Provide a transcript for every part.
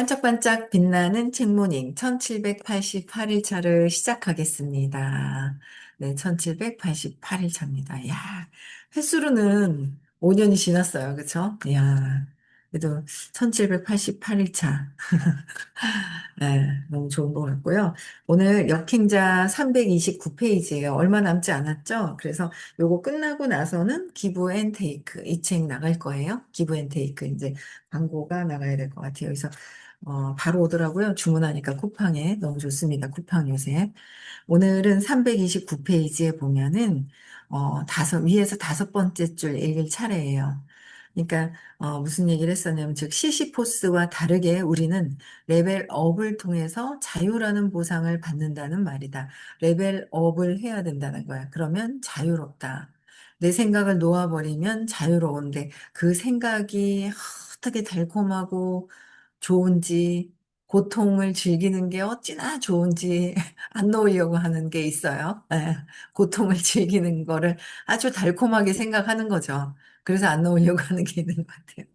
반짝반짝 빛나는 책모닝 1788일차를 시작하겠습니다. 네, 1788일차입니다. 야, 횟수로는 5년이 지났어요. 그쵸? 야, 그래도 1788일차. 네, 너무 좋은 것 같고요. 오늘 역행자 329페이지예요. 얼마 남지 않았죠? 그래서 요거 끝나고 나서는 기브 앤 테이크 이 책 나갈 거예요. 기브 앤 테이크 이제 광고가 나가야 될 것 같아요. 그래서 바로 오더라고요. 주문하니까 쿠팡에 너무 좋습니다. 쿠팡 요새. 오늘은 329페이지에 보면은 위에서 다섯 번째 줄 읽을 차례예요. 그러니까 무슨 얘기를 했었냐면 즉 시시포스와 다르게 우리는 레벨업을 통해서 자유라는 보상을 받는다는 말이다. 레벨업을 해야 된다는 거야. 그러면 자유롭다. 내 생각을 놓아버리면 자유로운데 그 생각이 어떻게 달콤하고 좋은지 고통을 즐기는 게 어찌나 좋은지 안 놓으려고 하는 게 있어요. 예, 고통을 즐기는 거를 아주 달콤하게 생각하는 거죠. 그래서 안 놓으려고 하는 게 있는 것 같아요.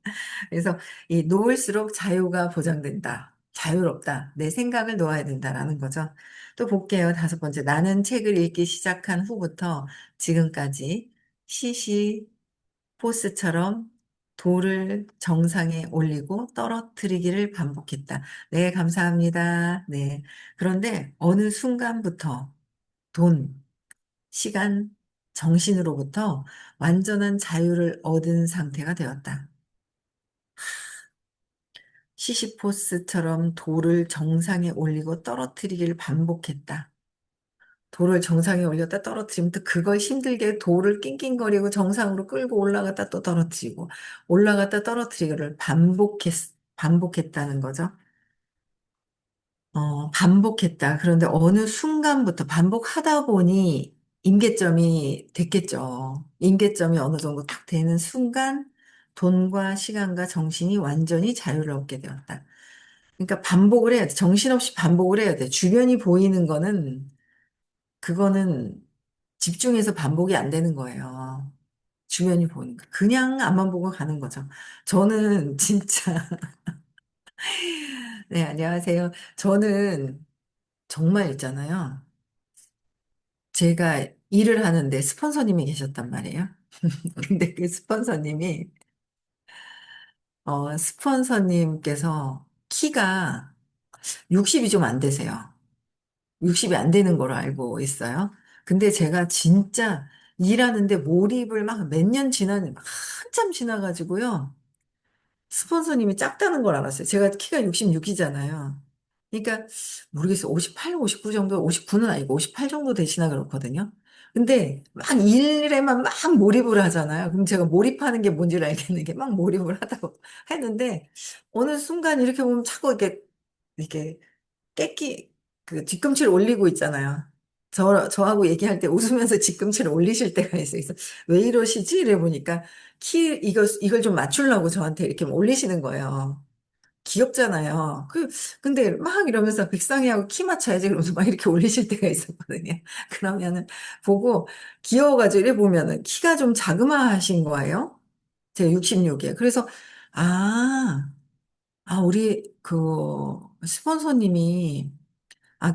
그래서 이 놓을수록 자유가 보장된다. 자유롭다. 내 생각을 놓아야 된다라는 거죠. 또 볼게요. 다섯 번째. 나는 책을 읽기 시작한 후부터 지금까지 시시포스처럼 돌을 정상에 올리고 떨어뜨리기를 반복했다. 네, 감사합니다. 네. 그런데 어느 순간부터 돈, 시간, 정신으로부터 완전한 자유를 얻은 상태가 되었다. 시시포스처럼 돌을 정상에 올리고 떨어뜨리기를 반복했다. 돌을 정상에 올렸다 떨어뜨리면 또 그걸 힘들게 돌을 낑낑거리고 정상으로 끌고 올라갔다 또 떨어뜨리고 올라갔다 떨어뜨리기를 반복했다는 거죠. 반복했다. 그런데 어느 순간부터 반복하다 보니 임계점이 됐겠죠. 임계점이 어느 정도 딱 되는 순간 돈과 시간과 정신이 완전히 자유를 얻게 되었다. 그러니까 반복을 해야 돼. 정신없이 반복을 해야 돼. 주변이 보이는 거는 그거는 집중해서 반복이 안 되는 거예요. 주변이 보이는 거. 그냥 앞만 보고 가는 거죠. 저는 진짜 네, 안녕하세요. 저는 정말 있잖아요. 제가 일을 하는데 스폰서님이 계셨단 말이에요. 근데 그 스폰서님께서 키가 60이 좀 안 되세요. 60이 안 되는 걸로 알고 있어요. 근데 제가 진짜 일하는데 몰입을 막 몇 년 한참 지나가지고요. 스폰서님이 작다는 걸 알았어요. 제가 키가 66이잖아요. 그러니까 모르겠어요. 58, 59 정도, 59는 아니고 58 정도 되시나 그렇거든요. 근데 막 일에만 막 몰입을 하잖아요. 그럼 제가 몰입하는 게 뭔지를 알겠는 게 막 몰입을 하다고 했는데 어느 순간 이렇게 보면 자꾸 이렇게 깨끼, 그 뒤꿈치를 올리고 있잖아요. 저하고 얘기할 때 웃으면서 뒤꿈치를 올리실 때가 있어요. 그래서 왜 이러시지? 이래 보니까 이걸 좀 맞추려고 저한테 이렇게 올리시는 거예요. 귀엽잖아요. 근데 막 이러면서 백상이하고 키 맞춰야지 그러면서 막 이렇게 올리실 때가 있었거든요. 그러면은 보고 귀여워가지고 이래 보면은 키가 좀 자그마하신 거예요. 제가 66이에요. 그래서, 아, 우리 스폰서님이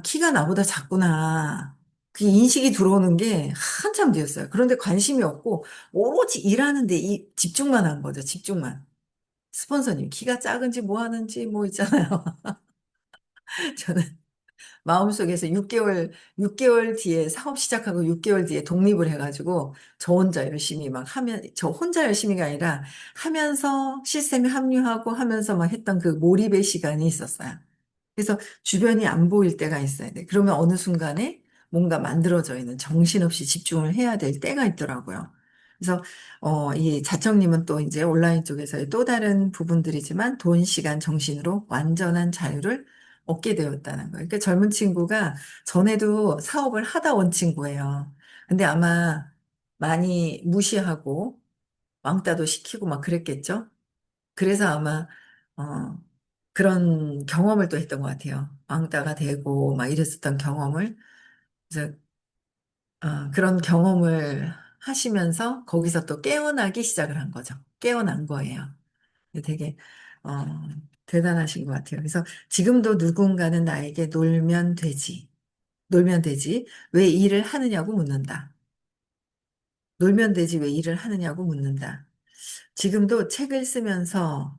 키가 나보다 작구나. 그 인식이 들어오는 게 한참 뒤였어요. 그런데 관심이 없고, 오로지 일하는데 집중만 한 거죠, 집중만. 스폰서님, 키가 작은지 뭐 하는지 뭐 있잖아요. 저는 마음속에서 6개월 뒤에 사업 시작하고 6개월 뒤에 독립을 해가지고, 저 혼자 열심히 막 하면, 저 혼자 열심히가 아니라 하면서 시스템에 합류하고 하면서 막 했던 그 몰입의 시간이 있었어요. 그래서 주변이 안 보일 때가 있어야 돼. 그러면 어느 순간에 뭔가 만들어져 있는 정신없이 집중을 해야 될 때가 있더라고요. 그래서 이 자청님은 또 이제 온라인 쪽에서의 또 다른 부분들이지만 돈, 시간, 정신으로 완전한 자유를 얻게 되었다는 거예요. 그러니까 젊은 친구가 전에도 사업을 하다 온 친구예요. 근데 아마 많이 무시하고 왕따도 시키고 막 그랬겠죠? 그래서 아마 어, 그런 경험을 또 했던 것 같아요. 왕따가 되고 막 이랬었던 경험을. 그래서 그런 경험을 하시면서 거기서 또 깨어나기 시작을 한 거죠. 깨어난 거예요. 되게, 어, 대단하신 것 같아요. 그래서 지금도 누군가는 나에게 놀면 되지. 놀면 되지. 왜 일을 하느냐고 묻는다. 놀면 되지. 왜 일을 하느냐고 묻는다. 지금도 책을 쓰면서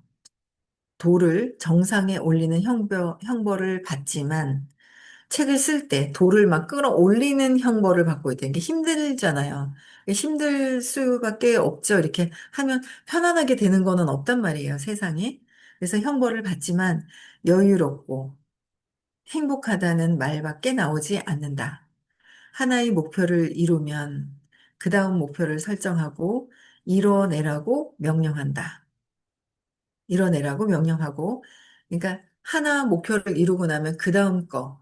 도를 정상에 올리는 형벌을 받지만 책을 쓸 때 도를 막 끌어올리는 형벌을 받고 있다는 게 힘들잖아요. 힘들 수밖에 없죠. 이렇게 하면 편안하게 되는 거는 없단 말이에요, 세상에. 그래서 형벌을 받지만 여유롭고 행복하다는 말밖에 나오지 않는다. 하나의 목표를 이루면 그 다음 목표를 설정하고 이뤄내라고 명령한다. 이뤄내라고 명령하고, 그러니까 하나 목표를 이루고 나면 그 다음 거,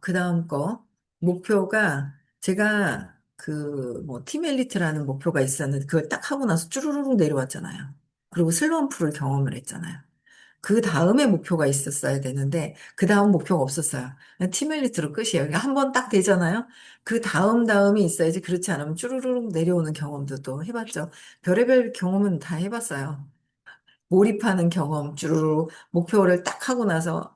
목표가 제가 그 뭐 팀엘리트라는 목표가 있었는데 그걸 딱 하고 나서 쭈루루룩 내려왔잖아요. 그리고 슬럼프를 경험을 했잖아요. 그 다음에 목표가 있었어야 되는데 그 다음 목표가 없었어요. 그냥 팀엘리트로 끝이에요. 그러니까 한 번 딱 되잖아요. 그 다음이 있어야지. 그렇지 않으면 쭈루루룩 내려오는 경험도 또 해봤죠. 별의별 경험은 다 해봤어요. 몰입하는 경험, 쭈루루 목표를 딱 하고 나서,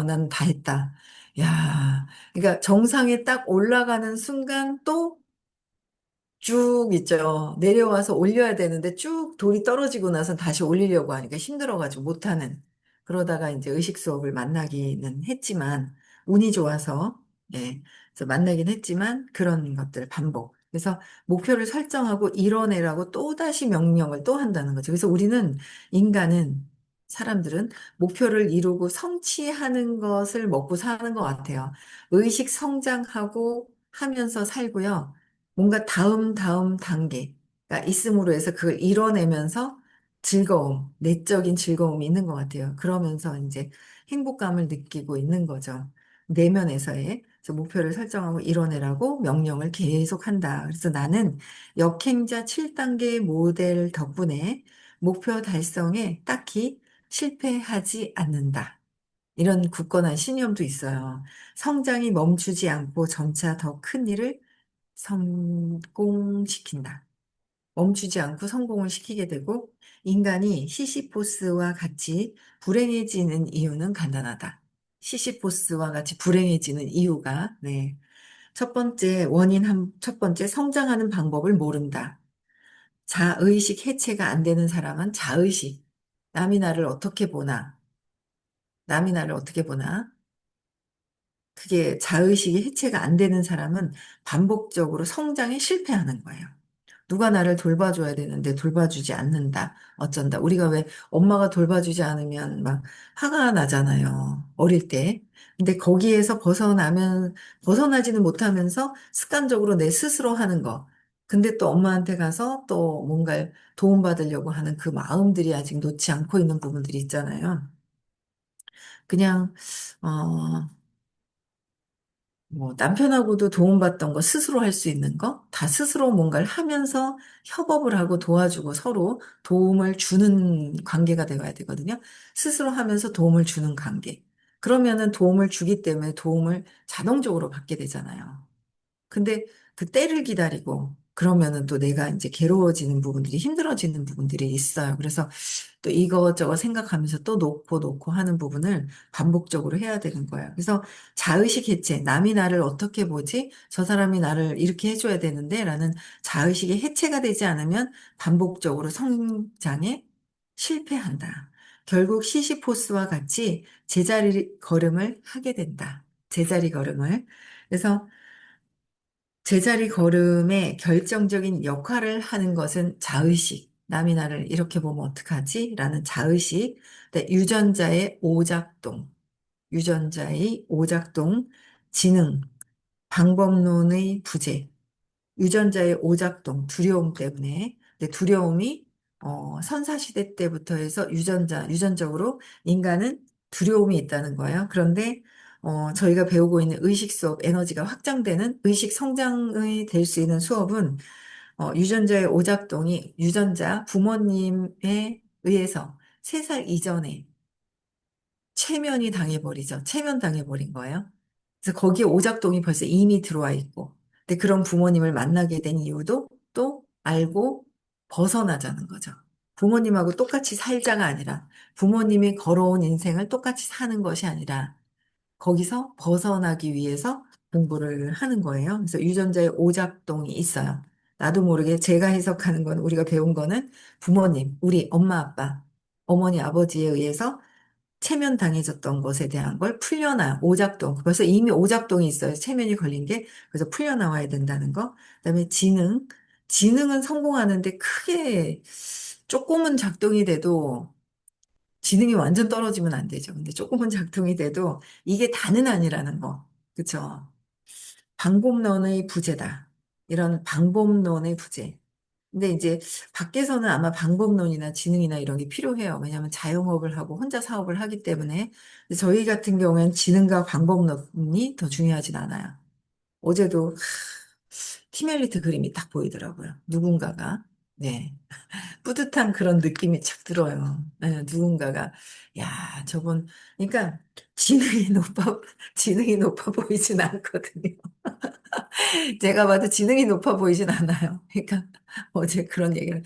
난 다 했다. 야, 그러니까 정상에 딱 올라가는 순간 또 쭉 있죠. 내려와서 올려야 되는데 쭉 돌이 떨어지고 나서 다시 올리려고 하니까 힘들어가지고 못하는. 그러다가 이제 의식 수업을 만나기는 했지만, 운이 좋아서, 예, 그래서 만나긴 했지만 그런 것들 반복. 그래서 목표를 설정하고 이뤄내라고 또다시 명령을 또 한다는 거죠. 그래서 사람들은 목표를 이루고 성취하는 것을 먹고 사는 것 같아요. 의식 성장하고 하면서 살고요. 뭔가 다음 단계가 있음으로 해서 그걸 이뤄내면서 내적인 즐거움이 있는 것 같아요. 그러면서 이제 행복감을 느끼고 있는 거죠. 내면에서의. 그래서 목표를 설정하고 이뤄내라고 명령을 계속한다. 그래서 나는 역행자 7단계 모델 덕분에 목표 달성에 딱히 실패하지 않는다. 이런 굳건한 신념도 있어요. 성장이 멈추지 않고 점차 더 큰 일을 성공시킨다. 멈추지 않고 성공을 시키게 되고 인간이 시시포스와 같이 불행해지는 이유는 간단하다. 시시포스와 같이 불행해지는 이유가 네. 첫 번째 성장하는 방법을 모른다. 자의식 해체가 안 되는 사람은 자의식. 남이 나를 어떻게 보나? 남이 나를 어떻게 보나? 그게 자의식이 해체가 안 되는 사람은 반복적으로 성장에 실패하는 거예요. 누가 나를 돌봐줘야 되는데 돌봐주지 않는다. 어쩐다. 우리가 왜 엄마가 돌봐주지 않으면 막 화가 나잖아요. 어릴 때. 근데 거기에서 벗어나지는 못하면서 습관적으로 내 스스로 하는 거. 근데 또 엄마한테 가서 또 뭔가 도움받으려고 하는 그 마음들이 아직 놓지 않고 있는 부분들이 있잖아요. 그냥, 어, 뭐 남편하고도 도움받던 거 스스로 할 수 있는 거 다 스스로 뭔가를 하면서 협업을 하고 도와주고 서로 도움을 주는 관계가 되어야 되거든요. 스스로 하면서 도움을 주는 관계. 그러면은 도움을 주기 때문에 도움을 자동적으로 받게 되잖아요. 근데 그 때를 기다리고 그러면은 또 내가 이제 괴로워지는 부분들이 힘들어지는 부분들이 있어요. 그래서 또 이것저것 생각하면서 또 놓고 하는 부분을 반복적으로 해야 되는 거예요. 그래서 자의식 해체, 남이 나를 어떻게 보지? 저 사람이 나를 이렇게 해줘야 되는데 라는 자의식이 해체가 되지 않으면 반복적으로 성장에 실패한다. 결국 시시포스와 같이 제자리 걸음을 하게 된다. 제자리 걸음을. 그래서 제자리 걸음의 결정적인 역할을 하는 것은 자의식. 남이 나를 이렇게 보면 어떡하지? 라는 자의식. 네, 유전자의 오작동, 지능, 방법론의 부재. 유전자의 오작동, 두려움 때문에. 근데 두려움이 선사시대 때부터 해서 유전적으로 인간은 두려움이 있다는 거예요. 그런데 저희가 배우고 있는 의식 수업, 에너지가 확장되는 의식 성장이 될 수 있는 수업은 유전자의 오작동이 부모님에 의해서 3살 이전에 체면 당해버린 거예요. 그래서 거기에 오작동이 벌써 이미 들어와 있고. 근데 그런 부모님을 만나게 된 이유도 또 알고 벗어나자는 거죠. 부모님하고 똑같이 살자가 아니라 부모님이 걸어온 인생을 똑같이 사는 것이 아니라 거기서 벗어나기 위해서 공부를 하는 거예요. 그래서 유전자의 오작동이 있어요. 나도 모르게 제가 해석하는 건 우리가 배운 거는 부모님, 우리 엄마, 아빠, 어머니, 아버지에 의해서 체면당해졌던 것에 대한 걸 풀려나요. 오작동. 벌써 이미 오작동이 있어요. 체면이 걸린 게. 그래서 풀려나와야 된다는 거. 그다음에 지능. 지능은 성공하는데 크게 조금은 작동이 돼도 지능이 완전 떨어지면 안 되죠. 근데 조금은 작동이 돼도 이게 다는 아니라는 거. 그쵸? 방법론의 부재다. 이런 방법론의 부재. 근데 이제 밖에서는 아마 방법론이나 지능이나 이런 게 필요해요. 왜냐하면 자영업을 하고 혼자 사업을 하기 때문에. 근데 저희 같은 경우에는 지능과 방법론이 더 중요하진 않아요. 어제도 티멜리트 그림이 딱 보이더라고요. 누군가가. 네. 뿌듯한 그런 느낌이 착 들어요. 네, 누군가가, 야, 저분, 그러니까 지능이 높아 보이진 않거든요. 제가 봐도 지능이 높아 보이진 않아요. 그러니까 어제 그런 얘기를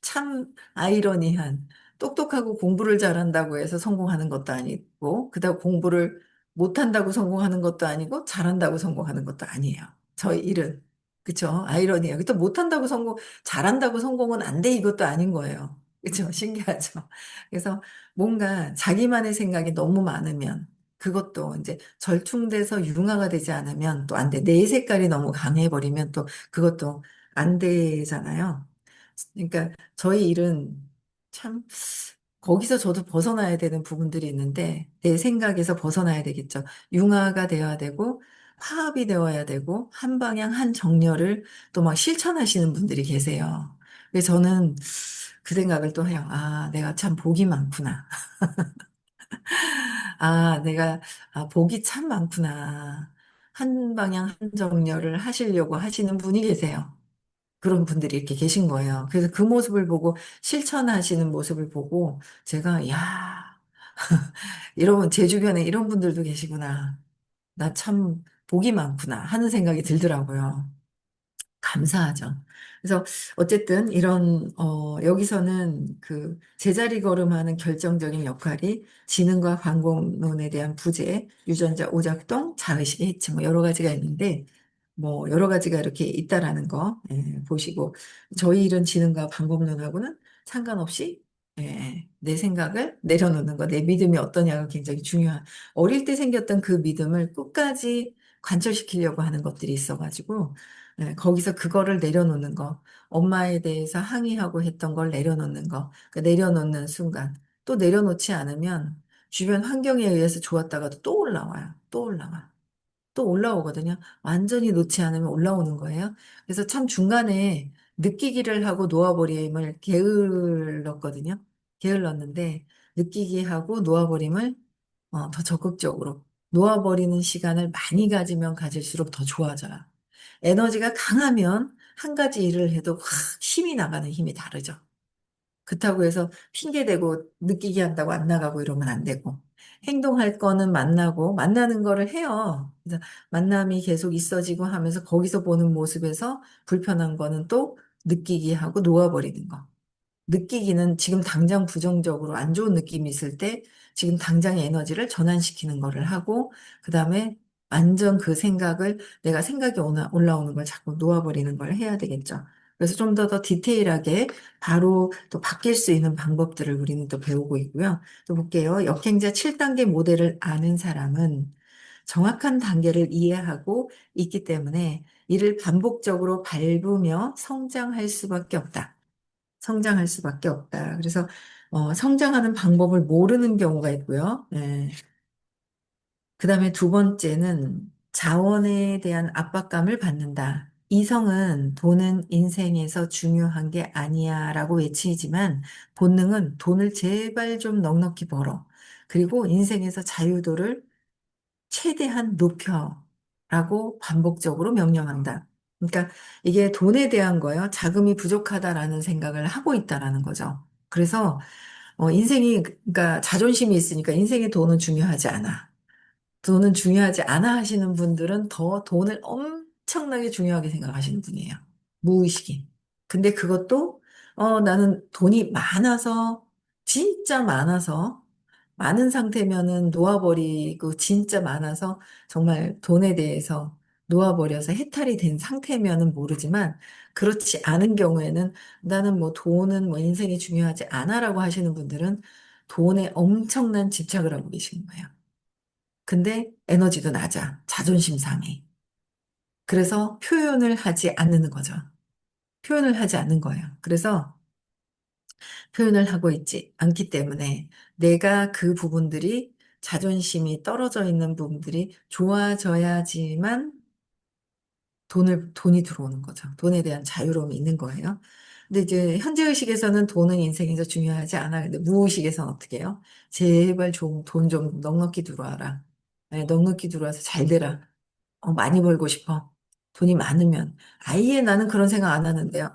참 아이러니한 똑똑하고 공부를 잘한다고 해서 성공하는 것도 아니고 그다음 공부를 못한다고 성공하는 것도 아니고 잘한다고 성공하는 것도 아니에요. 저희 일은 그쵸? 아이러니해요. 또 못한다고 성공, 잘한다고 성공은 안 돼 이것도 아닌 거예요. 그쵸? 신기하죠? 그래서 뭔가 자기만의 생각이 너무 많으면 그것도 이제 절충돼서 융화가 되지 않으면 또 안 돼. 내 색깔이 너무 강해버리면 또 그것도 안 되잖아요. 그러니까 저희 일은 참 거기서 저도 벗어나야 되는 부분들이 있는데 내 생각에서 벗어나야 되겠죠. 융화가 되어야 되고 화합이 되어야 되고 한 방향 한 정렬을 또 막 실천하시는 분들이 계세요. 그래서 저는 그 생각을 또 해요. 아, 내가 참 복이 많구나. 아, 내가, 복이 참 많구나. 한 방향 한 정렬을 하시려고 하시는 분이 계세요. 그런 분들이 이렇게 계신 거예요. 그래서 그 모습을 보고 실천하시는 모습을 보고 제가, 야, 이런, 제 주변에 이런 분들도 계시구나. 나 참 복이 많구나 하는 생각이 들더라고요. 감사하죠. 그래서 어쨌든 이런 여기서는 그 제자리 걸음하는 결정적인 역할이 지능과 관공론에 대한 부재, 유전자 오작동, 자의식의 해체 뭐 여러 가지가 있는데 뭐 여러 가지가 이렇게 있다라는 거 보시고 저희 일은 지능과 방법론하고는 상관없이 내 생각을 내려놓는 거, 내 믿음이 어떠냐가 굉장히 중요한 어릴 때 생겼던 그 믿음을 끝까지 관철시키려고 하는 것들이 있어가지고 거기서 그거를 내려놓는 거, 엄마에 대해서 항의하고 했던 걸 내려놓는 거, 그 내려놓는 순간, 또 내려놓지 않으면 주변 환경에 의해서 좋았다가도 또 올라와요. 또 올라와. 또 올라오거든요. 완전히 놓지 않으면 올라오는 거예요. 그래서 참 중간에 느끼기를 하고 놓아버림을 게을렀거든요. 게을렀는데 느끼기 하고 놓아버림을 더 적극적으로 놓아버리는 시간을 많이 가지면 가질수록 더 좋아져요. 에너지가 강하면 한 가지 일을 해도 확 힘이 나가는 힘이 다르죠. 그렇다고 해서 핑계대고 느끼게 한다고 안 나가고 이러면 안 되고. 행동할 거는 만나고, 만나는 거를 해요. 그래서 만남이 계속 있어지고 하면서 거기서 보는 모습에서 불편한 거는 또 느끼게 하고 놓아버리는 거. 느끼기는 지금 당장 부정적으로 안 좋은 느낌이 있을 때 지금 당장의 에너지를 전환시키는 거를 하고 그다음에 완전 그 생각을 내가 생각이 올라오는 걸 자꾸 놓아버리는 걸 해야 되겠죠. 그래서 좀 더 디테일하게 바로 또 바뀔 수 있는 방법들을 우리는 또 배우고 있고요. 또 볼게요. 역행자 7단계 모델을 아는 사람은 정확한 단계를 이해하고 있기 때문에 이를 반복적으로 밟으며 성장할 수밖에 없다. 성장할 수밖에 없다. 그래서 성장하는 방법을 모르는 경우가 있고요. 네. 그다음에 두 번째는 자원에 대한 압박감을 받는다. 이성은 돈은 인생에서 중요한 게 아니야라고 외치지만 본능은 돈을 제발 좀 넉넉히 벌어. 그리고 인생에서 자유도를 최대한 높여라고 반복적으로 명령한다. 그러니까 이게 돈에 대한 거예요. 자금이 부족하다라는 생각을 하고 있다라는 거죠. 그래서 인생이 그러니까 자존심이 있으니까 인생의 돈은 중요하지 않아. 돈은 중요하지 않아 하시는 분들은 더 돈을 엄청나게 중요하게 생각하시는 분이에요. 무의식이. 근데 그것도 나는 돈이 많아서, 진짜 많아서, 많은 상태면은 놓아버리고, 진짜 많아서, 정말 돈에 대해서 놓아버려서 해탈이 된 상태면은 모르지만, 그렇지 않은 경우에는 나는 뭐 돈은 뭐 인생이 중요하지 않아라고 하시는 분들은 돈에 엄청난 집착을 하고 계시는 거예요. 근데 에너지도 낮아. 자존심 상해. 그래서 표현을 하지 않는 거죠. 표현을 하지 않는 거예요. 그래서 표현을 하고 있지 않기 때문에 내가 그 부분들이 자존심이 떨어져 있는 부분들이 좋아져야지만 돈이 들어오는 거죠. 돈에 대한 자유로움이 있는 거예요. 근데 이제 현재의식에서는 돈은 인생에서 중요하지 않아. 근데 무의식에서는 어떻게 해요? 제발 좀 돈 좀 넉넉히 들어와라. 네, 넉넉히 들어와서 잘 되라. 많이 벌고 싶어. 돈이 많으면. 아예 나는 그런 생각 안 하는데요.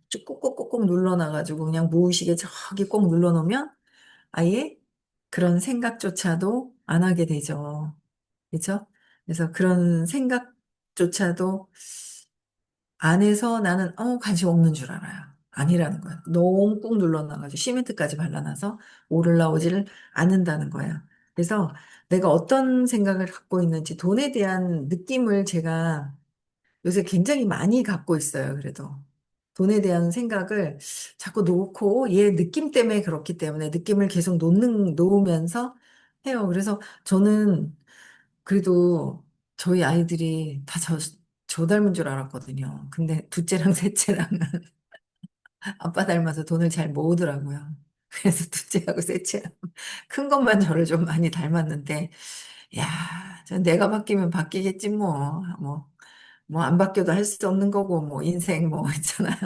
쭉 꼭꼭꼭꼭 눌러놔가지고 그냥 무의식에 저기 꼭 눌러놓으면 아예 그런 생각조차도 안 하게 되죠. 그렇죠? 그래서 그런 생각조차도 안에서 나는 관심 없는 줄 알아요. 아니라는 거야. 너무 꾹 눌러놔가지고 시멘트까지 발라놔서 오르라오지를 않는다는 거야. 그래서 내가 어떤 생각을 갖고 있는지 돈에 대한 느낌을 제가 요새 굉장히 많이 갖고 있어요. 그래도 돈에 대한 생각을 자꾸 놓고 얘 느낌 때문에 그렇기 때문에 느낌을 계속 놓으면서 해요. 그래서 저는 그래도 저희 아이들이 다 저 닮은 줄 알았거든요. 근데 둘째랑 셋째랑은 아빠 닮아서 돈을 잘 모으더라고요. 그래서 둘째하고 셋째랑 큰 것만 저를 좀 많이 닮았는데, 야, 내가 바뀌면 바뀌겠지 뭐 안 바뀌어도 할 수 없는 거고 뭐 인생 뭐 있잖아요.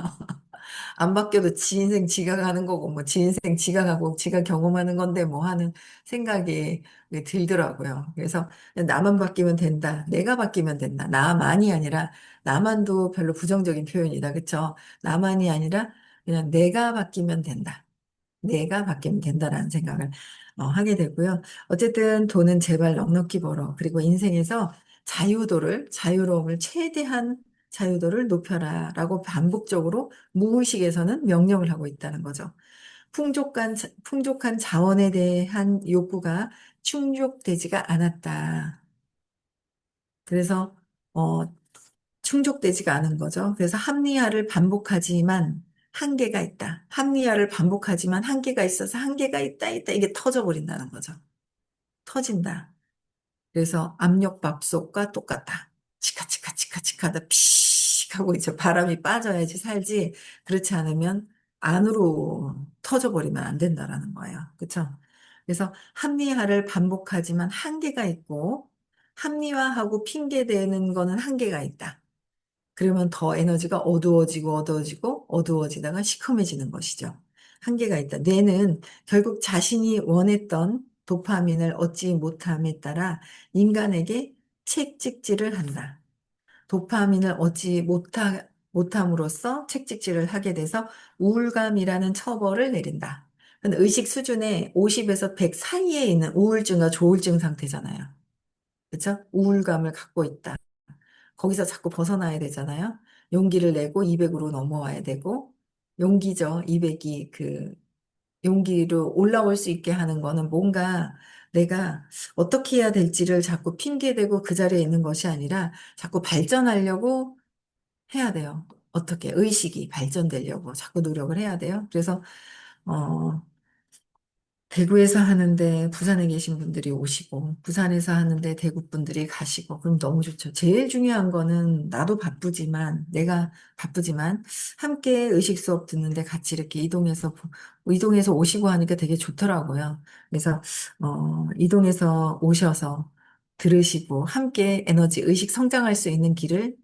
안 바뀌어도 지 인생 지가 가는 거고, 뭐, 지 인생 지가 가고, 지가 경험하는 건데, 뭐 하는 생각이 들더라고요. 그래서 나만 바뀌면 된다. 내가 바뀌면 된다. 나만이 아니라, 나만도 별로 부정적인 표현이다. 그쵸? 나만이 아니라, 그냥 내가 바뀌면 된다. 내가 바뀌면 된다라는 생각을 하게 되고요. 어쨌든 돈은 제발 넉넉히 벌어. 그리고 인생에서 자유로움을 최대한 자유도를 높여라라고 반복적으로 무의식에서는 명령을 하고 있다는 거죠. 풍족한 자원에 대한 욕구가 충족되지가 않았다. 그래서 어, 충족되지가 않은 거죠. 그래서 합리화를 반복하지만 한계가 있다. 합리화를 반복하지만 한계가 있어서 한계가 있다. 이게 터져버린다는 거죠. 터진다. 그래서 압력밥솥과 똑같다. 치카치카치카치카 하다 피식 하고 이제 바람이 빠져야지 살지. 그렇지 않으면 안으로 터져버리면 안 된다라는 거예요. 그렇죠? 그래서 합리화를 반복하지만 한계가 있고 합리화하고 핑계 대는 거는 한계가 있다. 그러면 더 에너지가 어두워지다가 시커매지는 것이죠. 한계가 있다. 뇌는 결국 자신이 원했던 도파민을 얻지 못함에 따라 인간에게 책찍질을 한다. 도파민을 못함으로써 책찍질을 하게 돼서 우울감이라는 처벌을 내린다. 근데 의식 수준의 50에서 100 사이에 있는 우울증과 조울증 상태잖아요. 그렇죠? 우울감을 갖고 있다. 거기서 자꾸 벗어나야 되잖아요. 용기를 내고 200으로 넘어와야 되고, 용기죠. 200이 용기로 올라올 수 있게 하는 거는 뭔가 내가 어떻게 해야 될지를 자꾸 핑계대고 그 자리에 있는 것이 아니라 자꾸 발전하려고 해야 돼요. 어떻게 의식이 발전되려고 자꾸 노력을 해야 돼요. 그래서 어, 대구에서 하는데 부산에 계신 분들이 오시고, 부산에서 하는데 대구 분들이 가시고, 그럼 너무 좋죠. 제일 중요한 거는 나도 바쁘지만, 내가 바쁘지만, 함께 의식 수업 듣는데 같이 이렇게 이동해서 오시고 하니까 되게 좋더라고요. 그래서, 이동해서 오셔서 들으시고, 함께 의식 성장할 수 있는 길을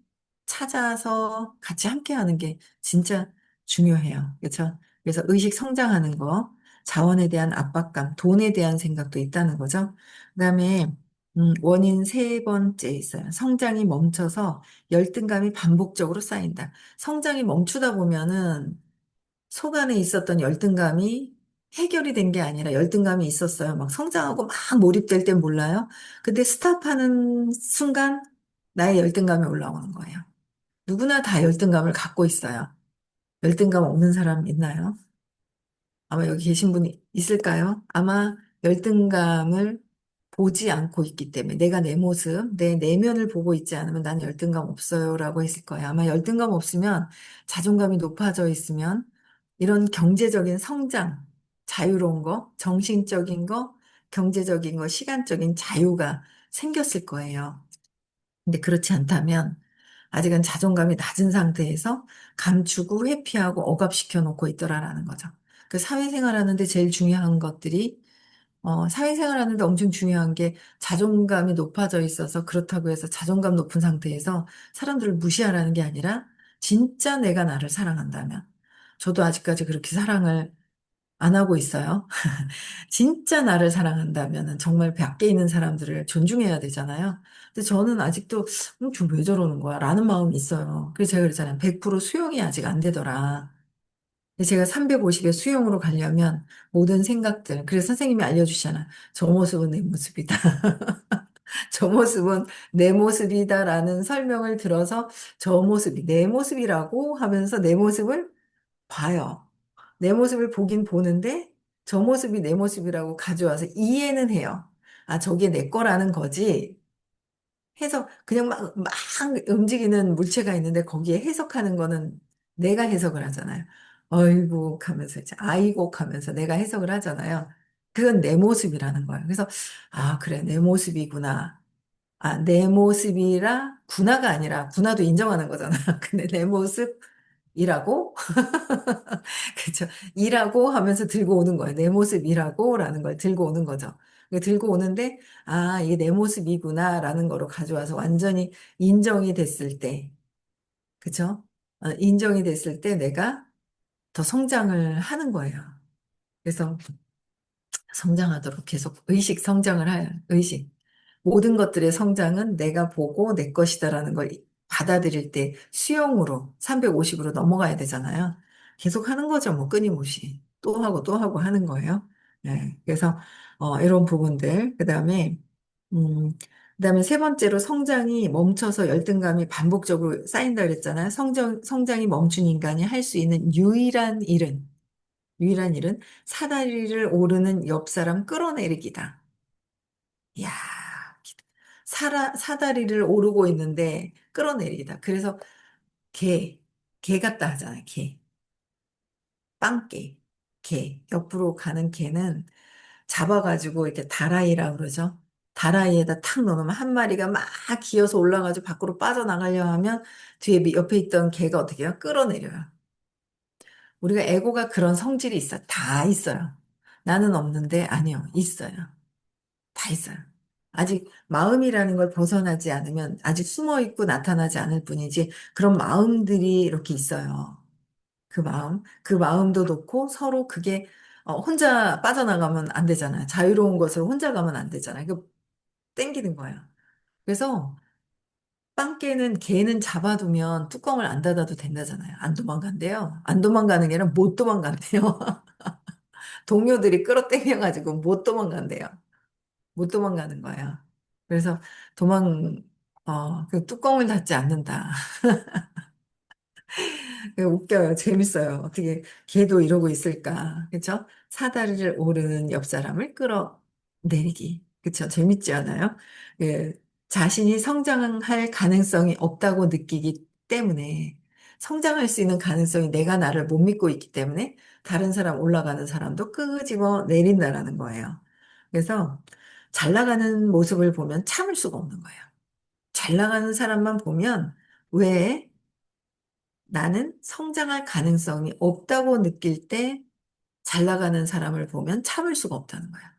찾아서 같이 함께 하는 게 진짜 중요해요. 그렇죠? 그래서 의식 성장하는 거, 자원에 대한 압박감, 돈에 대한 생각도 있다는 거죠. 그다음에 원인 세 번째 있어요. 성장이 멈춰서 열등감이 반복적으로 쌓인다. 성장이 멈추다 보면은 속 안에 있었던 열등감이 해결이 된 게 아니라 열등감이 있었어요. 막 성장하고 막 몰입될 땐 몰라요. 근데 스탑하는 순간 나의 열등감이 올라오는 거예요. 누구나 다 열등감을 갖고 있어요. 열등감 없는 사람 있나요? 아마 여기 계신 분이 있을까요? 아마 열등감을 보지 않고 있기 때문에 내가 내 모습, 내 내면을 보고 있지 않으면 난 열등감 없어요라고 했을 거예요. 아마 열등감 없으면 자존감이 높아져 있으면 이런 경제적인 성장, 자유로운 거, 정신적인 거, 경제적인 거, 시간적인 자유가 생겼을 거예요. 근데 그렇지 않다면 아직은 자존감이 낮은 상태에서 감추고 회피하고 억압시켜 놓고 있더라라는 거죠. 그 사회생활 하는데 제일 중요한 것들이 사회생활 하는데 엄청 중요한 게 자존감이 높아져 있어서 그렇다고 해서 자존감 높은 상태에서 사람들을 무시하라는 게 아니라 진짜 내가 나를 사랑한다면 저도 아직까지 그렇게 사랑을 안 하고 있어요. 진짜 나를 사랑한다면 정말 밖에 있는 사람들을 존중해야 되잖아요. 근데 저는 아직도 저왜 저러는 거야? 라는 마음이 있어요. 그래서 제가 그랬잖아요. 100% 수용이 아직 안 되더라. 근데 제가 350의 수용으로 가려면 모든 생각들, 그래서 선생님이 알려주시잖아. 저 모습은 내 모습이다. 저 모습은 내 모습이다라는 설명을 들어서 저 모습이 내 모습이라고 하면서 내 모습을 봐요. 내 모습을 보긴 보는데 저 모습이 내 모습이라고 가져와서 이해는 해요. 아, 저게 내 거라는 거지. 해석, 그냥 막 움직이는 물체가 있는데 거기에 해석하는 거는 내가 해석을 하잖아요. 어이구 하면서 이제 아이고 하면서 내가 해석을 하잖아요. 그건 내 모습이라는 거예요. 그래서 아, 그래, 내 모습이구나. 아, 내 모습이라 구나가 아니라 구나도 인정하는 거잖아요. 근데 내 모습이라고 그쵸. 이라고 하면서 들고 오는 거예요. 내 모습이라고 라는 걸 들고 오는 거죠. 들고 오는데, 아, 이게 내 모습이구나 라는 거로 가져와서 완전히 인정이 됐을 때, 그쵸? 인정이 됐을 때 내가 더 성장을 하는 거예요. 그래서 성장하도록 계속 의식 성장을 해요. 의식. 모든 것들의 성장은 내가 보고 내 것이다라는 걸 받아들일 때 수용으로 350으로 넘어가야 되잖아요. 계속 하는 거죠. 뭐 끊임없이. 또 하고 또 하고 하는 거예요. 네. 그래서 이런 부분들. 음, 그다음에 세 번째로 성장이 멈춰서 열등감이 반복적으로 쌓인다 그랬잖아요. 성장이 멈춘 인간이 할 수 있는 유일한 일은 사다리를 오르는 옆 사람 끌어내리기다. 이야, 사다리를 오르고 있는데 끌어내리기다. 그래서 개, 개 같다 하잖아요. 개, 빵개, 개. 옆으로 가는 개는 잡아가지고 이렇게 다라이라 그러죠. 다라이에다 탁 넣으면 한 마리가 막 기어서 올라가지고 밖으로 빠져나가려 하면 뒤에 옆에 있던 개가 어떻게 해요? 끌어내려요. 우리가 에고가 그런 성질이 있어. 다 있어요. 나는 없는데 아니요. 있어요. 다 있어요. 아직 마음이라는 걸 벗어나지 않으면 아직 숨어 있고 나타나지 않을 뿐이지 그런 마음들이 이렇게 있어요. 그 마음도 놓고 서로 그게 혼자 빠져나가면 안 되잖아요. 자유로운 것을 혼자 가면 안 되잖아요. 그 땡기는 거예요. 그래서 빵개는 개는 잡아두면 뚜껑을 안 닫아도 된다잖아요. 안 도망간대요. 안 도망가는 게 아니라 못 도망간대요. 동료들이 끌어당겨가지고 못 도망간대요. 못 도망가는 거야. 그래서 그 뚜껑을 닫지 않는다. 웃겨요. 재밌어요. 어떻게 걔도 이러고 있을까. 그쵸? 사다리를 오르는 옆 사람을 끌어내리기. 그쵸? 재밌지 않아요? 예, 자신이 성장할 가능성이 없다고 느끼기 때문에 성장할 수 있는 가능성이 내가 나를 못 믿고 있기 때문에 다른 사람 올라가는 사람도 끄집어 내린다라는 거예요. 그래서 잘 나가는 모습을 보면 참을 수가 없는 거예요. 잘 나가는 사람만 보면 왜 나는 성장할 가능성이 없다고 느낄 때 잘 나가는 사람을 보면 참을 수가 없다는 거야.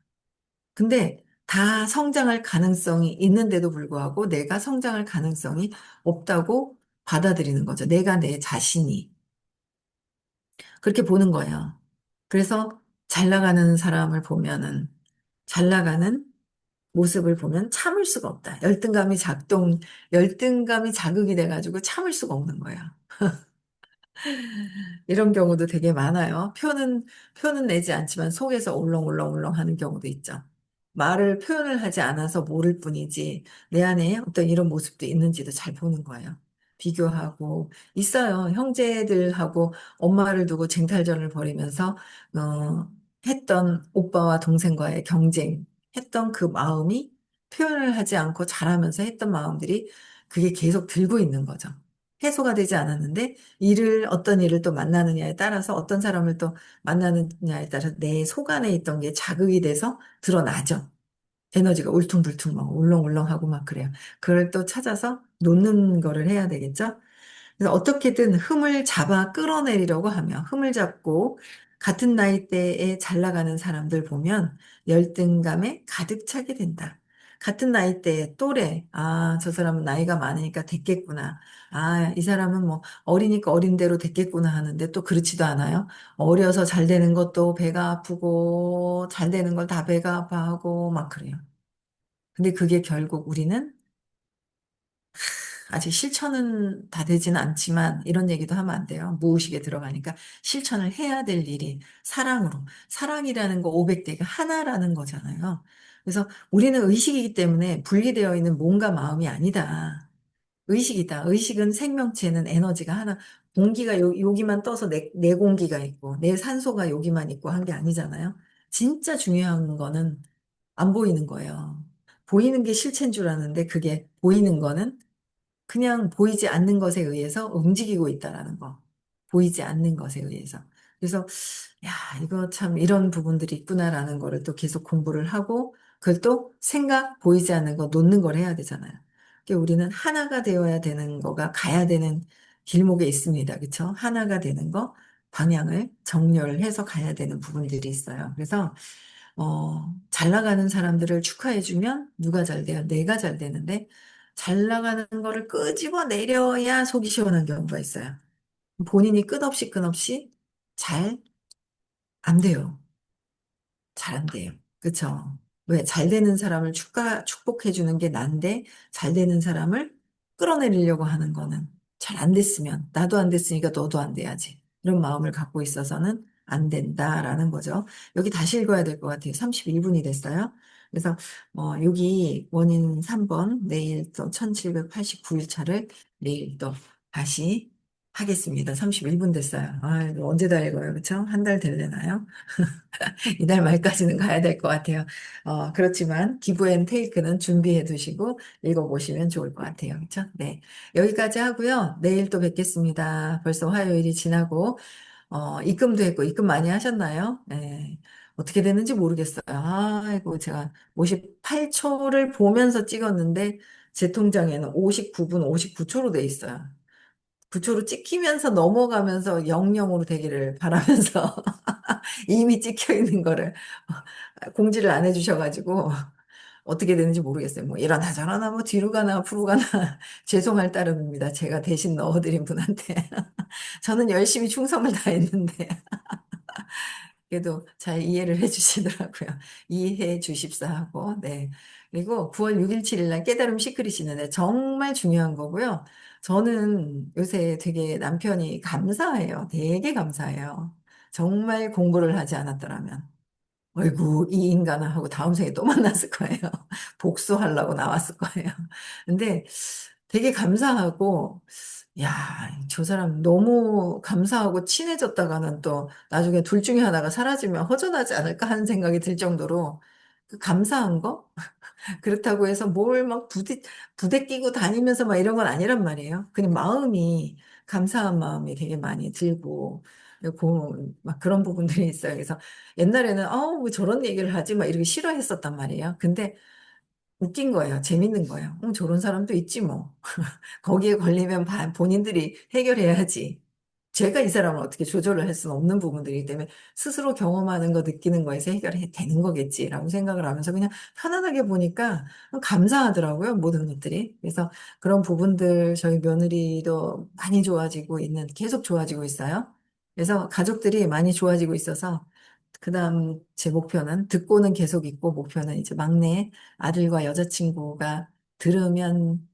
근데 다 성장할 가능성이 있는데도 불구하고 내가 성장할 가능성이 없다고 받아들이는 거죠. 내가 내 자신이. 그렇게 보는 거예요. 그래서 잘 나가는 사람을 보면은 잘 나가는 모습을 보면 참을 수가 없다. 열등감이 자극이 돼가지고 참을 수가 없는 거예요. 이런 경우도 되게 많아요. 표는 내지 않지만 속에서 울렁울렁울렁 하는 경우도 있죠. 표현을 하지 않아서 모를 뿐이지 내 안에 어떤 이런 모습도 있는지도 잘 보는 거예요. 비교하고 있어요. 형제들하고 엄마를 두고 쟁탈전을 벌이면서 했던 오빠와 동생과의 경쟁, 했던 그 마음이 표현을 하지 않고 잘하면서 했던 마음들이 그게 계속 들고 있는 거죠. 해소가 되지 않았는데 어떤 일을 또 만나느냐에 따라서 어떤 사람을 또 만나느냐에 따라서 내 속 안에 있던 게 자극이 돼서 드러나죠. 에너지가 울퉁불퉁 막 울렁울렁하고 막 그래요. 그걸 또 찾아서 놓는 거를 해야 되겠죠? 그래서 어떻게든 흠을 잡아 끌어내리려고 하며 흠을 잡고 같은 나이대에 잘 나가는 사람들 보면 열등감에 가득 차게 된다. 같은 나이대에 또래, 아, 저 사람은 나이가 많으니까 됐겠구나. 아, 이 사람은 뭐 어리니까 어린 대로 됐겠구나 하는데 또 그렇지도 않아요. 어려서 잘 되는 것도 배가 아프고 잘 되는 걸 다 배가 아파하고 막 그래요. 근데 그게 결국 우리는 아직 실천은 다 되지는 않지만 이런 얘기도 하면 안 돼요. 무의식에 들어가니까 실천을 해야 될 일이 사랑으로. 사랑이라는 거 500대가 하나라는 거잖아요. 그래서 우리는 의식이기 때문에 분리되어 있는 몸과 마음이 아니다. 의식이다. 의식은 생명체는 에너지가 하나. 공기가 여기만 떠서 내 공기가 있고 내 산소가 여기만 있고 한 게 아니잖아요. 진짜 중요한 거는 안 보이는 거예요. 보이는 게 실체인 줄 아는데 그게 보이는 거는 그냥 보이지 않는 것에 의해서 움직이고 있다라는 거. 보이지 않는 것에 의해서. 그래서, 야, 이거 참 이런 부분들이 있구나라는 거를 또 계속 공부를 하고, 그걸 또 생각, 보이지 않는 거 놓는 걸 해야 되잖아요. 그러니까 우리는 하나가 되어야 되는 거가 가야 되는 길목에 있습니다. 그쵸? 하나가 되는 거, 방향을 정렬해서 가야 되는 부분들이 있어요. 그래서 잘 나가는 사람들을 축하해주면 누가 잘 돼요? 내가 잘 되는데 잘 나가는 거를 끄집어 내려야 속이 시원한 경우가 있어요. 본인이 끝없이 잘 안 돼요. 잘 안 돼요. 그쵸? 왜? 잘 되는 사람을 축복해주는 게 난데, 잘 되는 사람을 끌어내리려고 하는 거는 잘 안 됐으면, 나도 안 됐으니까 너도 안 돼야지. 이런 마음을 갖고 있어서는 안 된다라는 거죠. 여기 다시 읽어야 될 것 같아요. 31분이 됐어요. 그래서, 여기 원인 3번, 내일 또 1789일차를 내일 또 다시 하겠습니다. 31분 됐어요. 아, 이거 언제 다 읽어요? 그쵸? 한 달 될래나요? 이달 말까지는 가야 될 것 같아요. 그렇지만 기브 앤 테이크는 준비해 두시고 읽어보시면 좋을 것 같아요. 그렇죠? 네. 여기까지 하고요. 내일 또 뵙겠습니다. 벌써 화요일이 지나고 입금도 했고 입금 많이 하셨나요? 네. 어떻게 됐는지 모르겠어요. 아이고 제가 58초를 보면서 찍었는데 제 통장에는 59분 59초로 돼 있어요. 9초로 찍히면서 넘어가면서 00으로 되기를 바라면서 이미 찍혀 있는 거를 공지를 안 해주셔가지고 어떻게 되는지 모르겠어요. 뭐 일어나 저러나 뭐 뒤로 가나 앞으로 가나 죄송할 따름입니다. 제가 대신 넣어드린 분한테 저는 열심히 충성을 다했는데 그래도 잘 이해를 해주시더라고요. 이해해 주십사 하고 네. 그리고 9월 6일 7일 날 깨달음 시크릿이는 네, 정말 중요한 거고요. 저는 요새 되게 남편이 감사해요. 되게 감사해요. 정말 공부를 하지 않았더라면. 어이구, 이 인간아 하고 다음 생에 또 만났을 거예요. 복수하려고 나왔을 거예요. 근데 되게 감사하고, 야, 저 사람 너무 감사하고 친해졌다가는 또 나중에 둘 중에 하나가 사라지면 허전하지 않을까 하는 생각이 들 정도로 그 감사한 거? 그렇다고 해서 뭘 막 부대 끼고 다니면서 막 이런 건 아니란 말이에요. 그냥 마음이, 감사한 마음이 되게 많이 들고, 막 그런 부분들이 있어요. 그래서 옛날에는, 왜 저런 얘기를 하지? 막 이렇게 싫어했었단 말이에요. 근데 웃긴 거예요. 재밌는 거예요. 저런 사람도 있지 뭐. 거기에 걸리면 본인들이 해결해야지. 제가 이 사람을 어떻게 조절을 할 수는 없는 부분들이기 때문에 스스로 경험하는 거, 느끼는 거에서 해결이 되는 거겠지라고 생각을 하면서 그냥 편안하게 보니까 감사하더라고요, 모든 것들이. 그래서 그런 부분들 저희 며느리도 많이 좋아지고 계속 좋아지고 있어요. 그래서 가족들이 많이 좋아지고 있어서 그다음 제 목표는 듣고는 계속 있고 목표는 이제 막내 아들과 여자친구가 들으면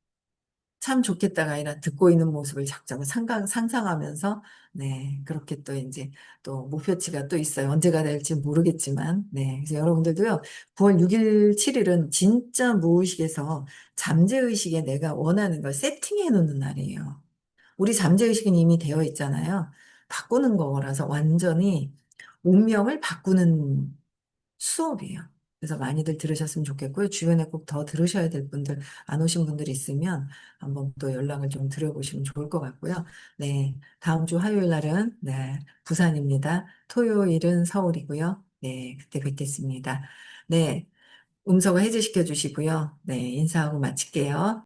참 좋겠다가 아니라 듣고 있는 모습을 작정 상상하면서 네 그렇게 또 이제 또 목표치가 또 있어요. 언제가 될지 모르겠지만 네 그래서 여러분들도요 9월 6일 7일은 진짜 무의식에서 잠재의식에 내가 원하는 걸 세팅해 놓는 날이에요. 우리 잠재의식은 이미 되어 있잖아요. 바꾸는 거라서 완전히 운명을 바꾸는 수업이에요. 그래서 많이들 들으셨으면 좋겠고요. 주변에 꼭 더 들으셔야 될 분들, 안 오신 분들 있으면 한번 또 연락을 좀 드려보시면 좋을 것 같고요. 네. 다음 주 화요일 날은, 네, 부산입니다. 토요일은 서울이고요. 네, 그때 뵙겠습니다. 네. 음성을 해제시켜 주시고요. 네, 인사하고 마칠게요.